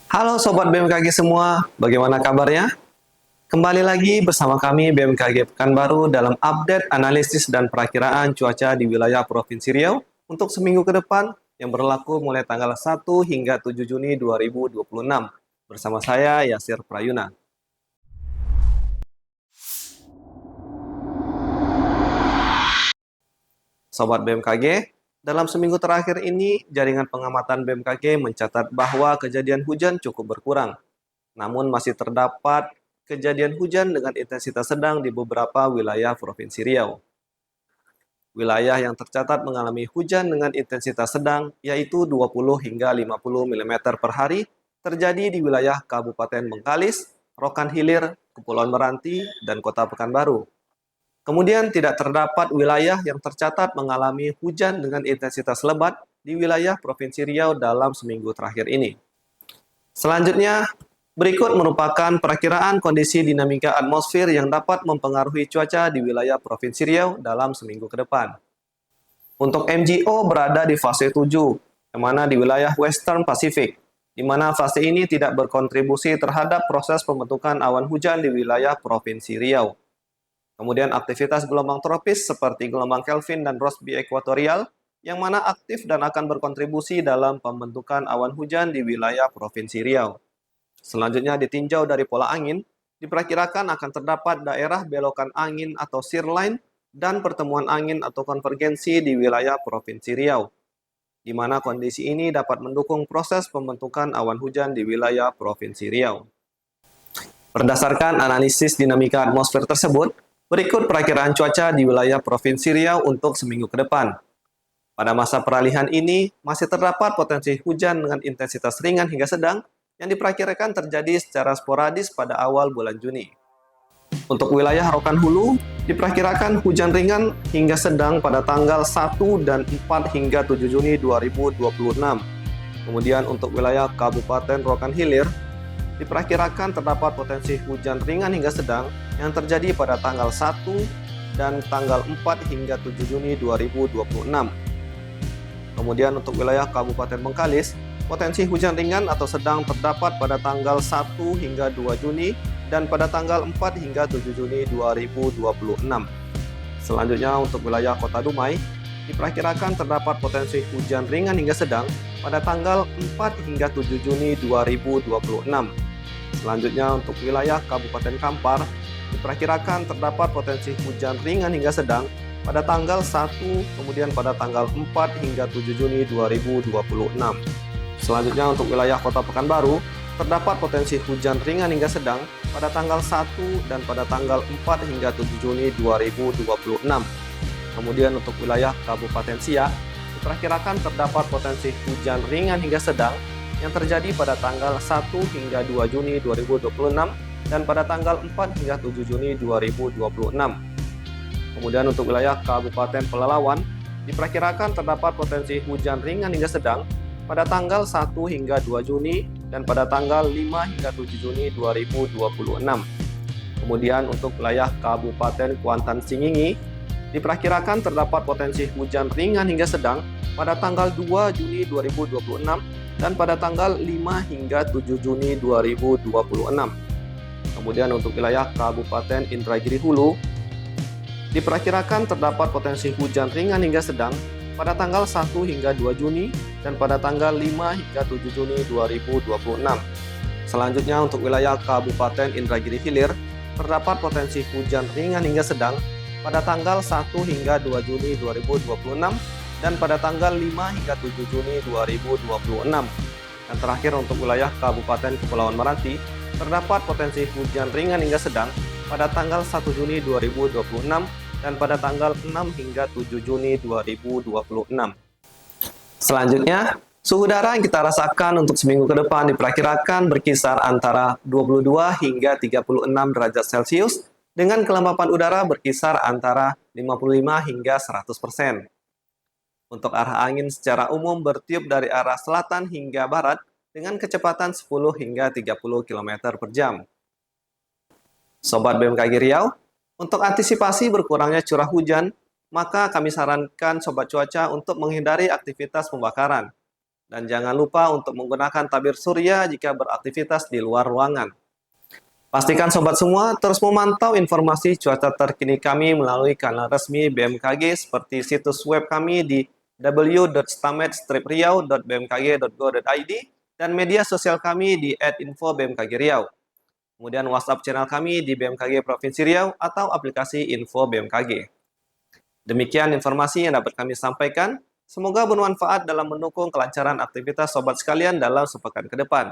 Halo Sobat BMKG semua, bagaimana kabarnya? Kembali lagi bersama kami BMKG Pekanbaru dalam update analisis dan perakiraan cuaca di wilayah Provinsi Riau untuk seminggu ke depan yang berlaku mulai tanggal 1 hingga 7 Juni 2026. Bersama saya Yasir Prayuna. Sobat BMKG, dalam seminggu terakhir ini jaringan pengamatan BMKG mencatat bahwa kejadian hujan cukup berkurang. Namun masih terdapat kejadian hujan dengan intensitas sedang di beberapa wilayah Provinsi Riau. Wilayah yang tercatat mengalami hujan dengan intensitas sedang yaitu 20 hingga 50 mm per hari terjadi di wilayah Kabupaten Bengkalis, Rokan Hilir, Kepulauan Meranti, dan Kota Pekanbaru. Kemudian tidak terdapat wilayah yang tercatat mengalami hujan dengan intensitas lebat di wilayah Provinsi Riau dalam seminggu terakhir ini. Selanjutnya, berikut merupakan perakiraan kondisi dinamika atmosfer yang dapat mempengaruhi cuaca di wilayah Provinsi Riau dalam seminggu ke depan. Untuk MGO berada di fase 7, yang mana di wilayah Western Pacific, di mana fase ini tidak berkontribusi terhadap proses pembentukan awan hujan di wilayah Provinsi Riau. Kemudian aktivitas gelombang tropis seperti gelombang Kelvin dan Rossby ekuatorial, yang mana aktif dan akan berkontribusi dalam pembentukan awan hujan di wilayah Provinsi Riau. Selanjutnya ditinjau dari pola angin, diperkirakan akan terdapat daerah belokan angin atau shear line dan pertemuan angin atau konvergensi di wilayah Provinsi Riau, di mana kondisi ini dapat mendukung proses pembentukan awan hujan di wilayah Provinsi Riau. Berdasarkan analisis dinamika atmosfer tersebut, berikut perakiraan cuaca di wilayah Provinsi Riau untuk seminggu ke depan. Pada masa peralihan ini, masih terdapat potensi hujan dengan intensitas ringan hingga sedang yang diperkirakan terjadi secara sporadis pada awal bulan Juni. Untuk wilayah Rokan Hulu, diperkirakan hujan ringan hingga sedang pada tanggal 1 dan 4 hingga 7 Juni 2026. Kemudian untuk wilayah Kabupaten Rokan Hilir, diperkirakan terdapat potensi hujan ringan hingga sedang yang terjadi pada tanggal 1 dan tanggal 4 hingga 7 Juni 2026. Kemudian untuk wilayah Kabupaten Bengkalis, potensi hujan ringan atau sedang terdapat pada tanggal 1 hingga 2 Juni dan pada tanggal 4 hingga 7 Juni 2026. Selanjutnya untuk wilayah Kota Dumai, diperkirakan terdapat potensi hujan ringan hingga sedang pada tanggal 4 hingga 7 Juni 2026. Selanjutnya untuk wilayah Kabupaten Kampar, diperkirakan terdapat potensi hujan ringan hingga sedang pada tanggal 1, kemudian pada tanggal 4 hingga 7 Juni 2026. Selanjutnya untuk wilayah Kota Pekanbaru, terdapat potensi hujan ringan hingga sedang pada tanggal 1 dan pada tanggal 4 hingga 7 Juni 2026. Kemudian untuk wilayah Kabupaten Siak, diperkirakan terdapat potensi hujan ringan hingga sedang yang terjadi pada tanggal 1 hingga 2 Juni 2026 dan pada tanggal 4 hingga 7 Juni 2026. Kemudian untuk wilayah Kabupaten Pelalawan, diperkirakan terdapat potensi hujan ringan hingga sedang pada tanggal 1 hingga 2 Juni dan pada tanggal 5 hingga 7 Juni 2026. Kemudian untuk wilayah Kabupaten Kuantan Singingi, diperkirakan terdapat potensi hujan ringan hingga sedang pada tanggal 2 Juni 2026 dan pada tanggal 5 hingga 7 Juni 2026. Kemudian untuk wilayah Kabupaten Indragiri Hulu, diperkirakan terdapat potensi hujan ringan hingga sedang pada tanggal 1 hingga 2 Juni dan pada tanggal 5 hingga 7 Juni 2026. Selanjutnya untuk wilayah Kabupaten Indragiri Hilir, terdapat potensi hujan ringan hingga sedang pada tanggal 1 hingga 2 Juni 2026 dan pada tanggal 5 hingga 7 Juni 2026. Dan terakhir untuk wilayah Kabupaten Kepulauan Meranti, terdapat potensi hujan ringan hingga sedang pada tanggal 1 Juni 2026 dan pada tanggal 6 hingga 7 Juni 2026. Selanjutnya, suhu udara yang kita rasakan untuk seminggu ke depan diperkirakan berkisar antara 22 hingga 36 derajat Celcius dengan kelembapan udara berkisar antara 55 hingga 100%. Untuk arah angin secara umum bertiup dari arah selatan hingga barat dengan kecepatan 10 hingga 30 km per jam. Sobat BMKG Riau, untuk antisipasi berkurangnya curah hujan, maka kami sarankan Sobat Cuaca untuk menghindari aktivitas pembakaran. Dan jangan lupa untuk menggunakan tabir surya jika beraktivitas di luar ruangan. Pastikan sobat semua terus memantau informasi cuaca terkini kami melalui kanal resmi BMKG seperti situs web kami di www.stamet-riau.bmkg.go.id dan media sosial kami di @info-bmkg-riau. Kemudian WhatsApp channel kami di BMKG Provinsi Riau atau aplikasi Info BMKG. Demikian informasi yang dapat kami sampaikan. Semoga bermanfaat dalam mendukung kelancaran aktivitas sobat sekalian dalam sepekan ke depan.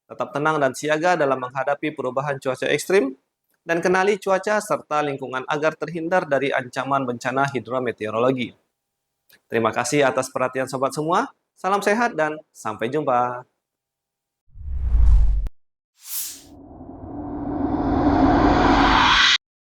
Tetap tenang dan siaga dalam menghadapi perubahan cuaca ekstrim, dan kenali cuaca serta lingkungan agar terhindar dari ancaman bencana hidrometeorologi. Terima kasih atas perhatian sobat semua, salam sehat dan sampai jumpa.